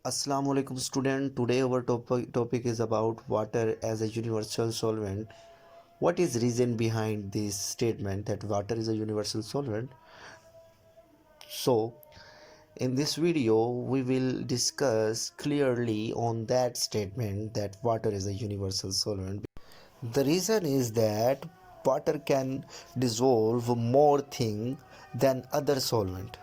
Assalamu alaikum student. Today our topic is about water as a universal solvent. What is reason behind this statement that water is a universal solvent? So in this video we will discuss clearly on that statement that water is a universal solvent. The reason is that water can dissolve more thing than other solvent.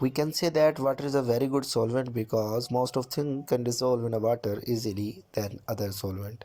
We can say that water is a very good solvent because most of things can dissolve in a water easily than other solvent.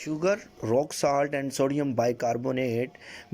Sugar, rock salt and sodium bicarbonate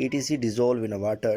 etc dissolve in a water.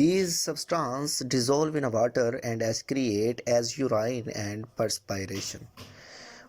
These substances dissolve in water and excrete as urine and perspiration.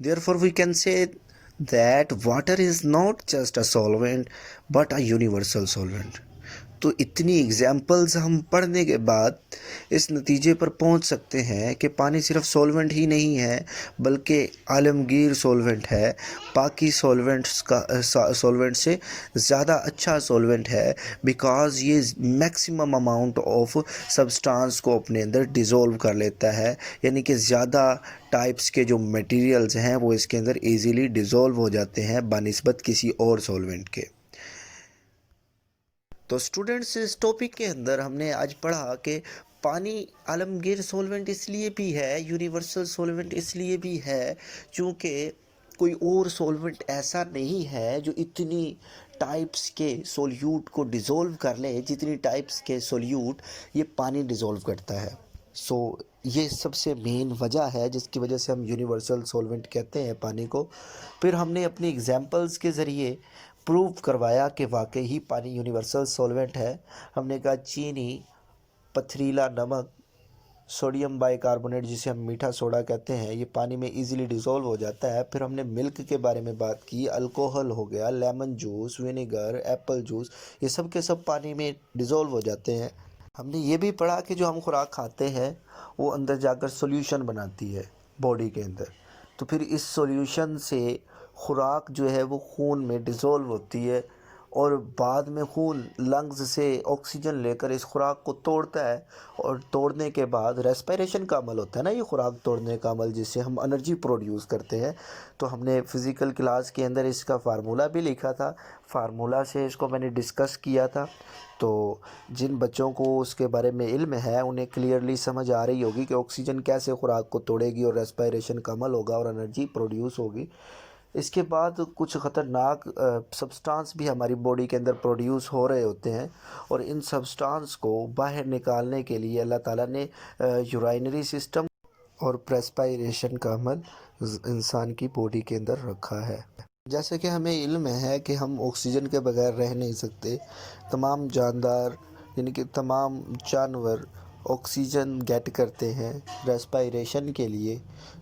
Therefore we can say that water is not just a solvent but a universal solvent. تو اتنی examples ہم پڑھنے کے بعد اس نتیجے پر پہنچ سکتے ہیں کہ پانی صرف سولونٹ ہی نہیں ہے بلکہ عالمگیر سولونٹ ہے، باقی سولونٹ سے زیادہ اچھا سولونٹ ہے، بیکاز یہ میکسیمم اماؤنٹ آف سبسٹانس کو اپنے اندر ڈیزولو کر لیتا ہے، یعنی کہ زیادہ ٹائپس کے جو میٹیریلز ہیں وہ اس کے اندر ایزیلی ڈیزولو ہو جاتے ہیں بنسبت کسی اور سولونٹ کے۔ تو اسٹوڈنٹس، اس ٹاپک کے اندر ہم نے آج پڑھا کہ پانی عالمگیر سولونٹ اس لیے بھی ہے، یونیورسل سولونٹ اس لیے بھی ہے چونکہ کوئی اور سولونٹ ایسا نہیں ہے جو اتنی ٹائپس کے سولیوٹ کو ڈیزولو کر لے جتنی ٹائپس کے سولیوٹ یہ پانی ڈیزولو کرتا ہے۔ یہ سب سے مین وجہ ہے جس کی وجہ سے ہم یونیورسل سولونٹ کہتے ہیں پانی کو۔ پھر ہم نے اپنی ایگزامپلز کے ذریعے پروو کروایا کہ واقعی ہی پانی یونیورسل سولونٹ ہے۔ ہم نے کہا چینی، پتھریلا نمک، سوڈیم بائی کاربونیٹ جسے ہم میٹھا سوڈا کہتے ہیں، یہ پانی میں ایزیلی ڈیزولو ہو جاتا ہے۔ پھر ہم نے ملک کے بارے میں بات کی، الکوہل ہو گیا، lemon juice, vinegar, apple juice, یہ سب کے سب پانی میں ڈیزولو ہو جاتے ہیں۔ ہم نے یہ بھی پڑھا کہ جو ہم خوراک کھاتے ہیں وہ اندر جا کر سولیوشن بناتی ہے باڈی کے اندر، تو پھر اس سولیوشن سے خوراک جو ہے وہ خون میں ڈیزولو ہوتی ہے اور بعد میں خون لنگز سے آکسیجن لے کر اس خوراک کو توڑتا ہے، اور توڑنے کے بعد ریسپائریشن کا عمل ہوتا ہے نا، یہ خوراک توڑنے کا عمل جس سے ہم انرجی پروڈیوس کرتے ہیں۔ تو ہم نے فزیکل کلاس کے اندر اس کا فارمولا بھی لکھا تھا، فارمولا سے اس کو میں نے ڈسکس کیا تھا، تو جن بچوں کو اس کے بارے میں علم ہے انہیں کلیئرلی سمجھ آ رہی ہوگی کہ آکسیجن کیسے خوراک کو توڑے گی اور ریسپائریشن کا عمل ہوگا اور انرجی پروڈیوس ہوگی۔ اس کے بعد کچھ خطرناک سبسٹانس بھی ہماری باڈی کے اندر پروڈیوس ہو رہے ہوتے ہیں، اور ان سبسٹانس کو باہر نکالنے کے لیے اللہ تعالیٰ نے یورائنری سسٹم اور پریسپائریشن کا عمل انسان کی باڈی کے اندر رکھا ہے۔ جیسے کہ ہمیں علم ہے کہ ہم آکسیجن کے بغیر رہ نہیں سکتے، تمام جاندار یعنی کہ تمام جانور آکسیجن گیٹ کرتے ہیں ریسپائریشن کے لیے،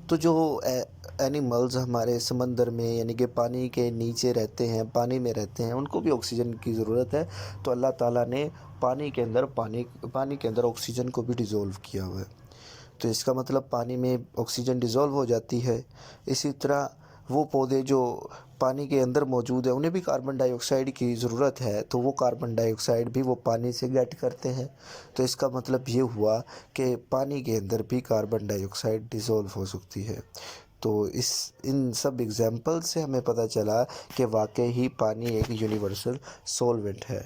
تو جو اینیملز ہمارے سمندر میں یعنی کہ پانی کے نیچے رہتے ہیں، پانی میں رہتے ہیں، ان کو بھی آکسیجن کی ضرورت ہے، تو اللہ تعالیٰ نے پانی کے اندر آکسیجن کو بھی ڈیزولو کیا ہوا ہے، تو اس کا مطلب پانی میں آکسیجن ڈیزولو ہو جاتی ہے۔ اسی طرح وہ پودے جو پانی کے اندر موجود ہیں انہیں بھی کاربن ڈائی آکسائڈ کی ضرورت ہے، تو وہ کاربن ڈائی آکسائڈ بھی وہ پانی سے گیٹ کرتے ہیں، تو اس کا مطلب یہ ہوا کہ پانی کے اندر بھی کاربن ڈائی آکسائڈ ڈیزولو ہو سکتی ہے۔ تو ان سب ایگزامپل سے ہمیں پتہ چلا کہ واقعی ہی پانی ایک یونیورسل سولونٹ ہے۔